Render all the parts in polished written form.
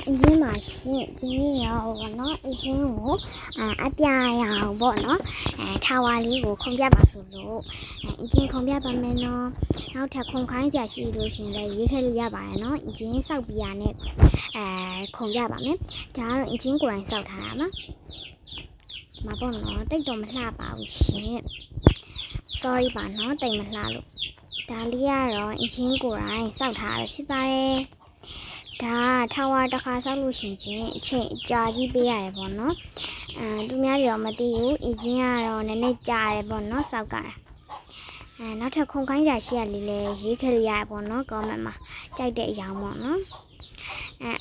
အရင်မှာရှင်ဒီနေ့ရောပေါ့နော်အရင်ကိုအပြာရအောင်ပေါ့နော်ထာဝါလေးကိုခုံပြပါဆိုလို့အရင်ခုံပြပါမယ်နော်နောက်ထပ်ခုံခိုင်းကြရှိလို့ရှင်လည်းရေးခဲ့လို့ရပါတယ်နော်အရင်စောက်ပြရနဲ့ခုံပြပါမယ်ဒါကတော့အရင်ကိုယ်တိုင်စောက်ထားတာပါမပေါ့နော်တိတ်တော့မလှပါဘူးရှင် sorry ပါနော်တိတ်မလှလို့ဒါလေးကတော့အရင်ကိုယ်တိုင်စောက်ထားရဖြစ်ပါတယ်ဒါထာဝါတစ်ခါဆောက်လို့ရှိရင်အချိန်အကြာကြီးပေးရတယ်ပေါ့နော်သူများတွေတော့မသိဘူးအရင်ကတော့နည်းနည်းကြာတယ်ပေါ့နော်စောက်ကနောက်ထပ်ခုံခိုင်းကြရှိရလေးလေးရေးခဲ့လို့ရတယ်ပေါ့နော် comment မှာကြိုက်တဲ့အရာပေါ့နော်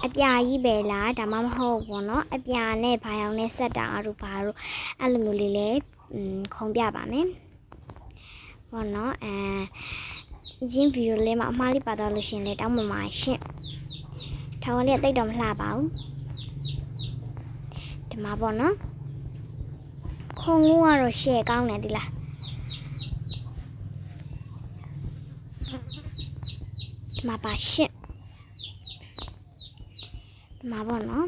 အပြာကြီးပဲလားဒါမှမဟုတ်ပေါ့နော်အပြာနဲ့ဘာရောင်နဲ့ဆက်တာတို့ဘာတို့အဲ့လိုမျိုးလေးလဲခုံပြပါမယ်ပေါ့နော်အရင်ဗီဒီယိုလေးမှာအမှားလေးပါတော့လို့ရှင်လေတောင်းပန်ပါရှင့်ထောင်လေးတိတ်တော့မလှပါဘူးဒီမှာပေါ့နော်ခုံလို့ကတော့ရှယ်ကောင်းတယ်ဒီလားဒီမှာပါရှင့်ဒီမှာပေါ့နော်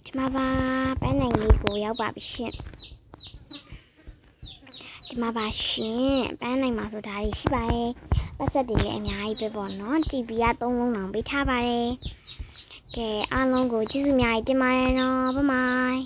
ဒီမှာပါပန်းနိုင်လေးကိုရောက်ပါပြီရှင့်ဒီမှာပါရှင်ပန်းနိုင်မှာဆိုဒါကြီးရှိပါတယ်ပတ်ဆက်တွေလည်းအများကြီးပဲပေါ့နော် TV က3လုံးတောင်ပေးထားပါတယ်ကဲအားလုံးကိုကျေးဇူးအများကြီးတင်ပါတယ်နော်ဘိုင်ဘိုင်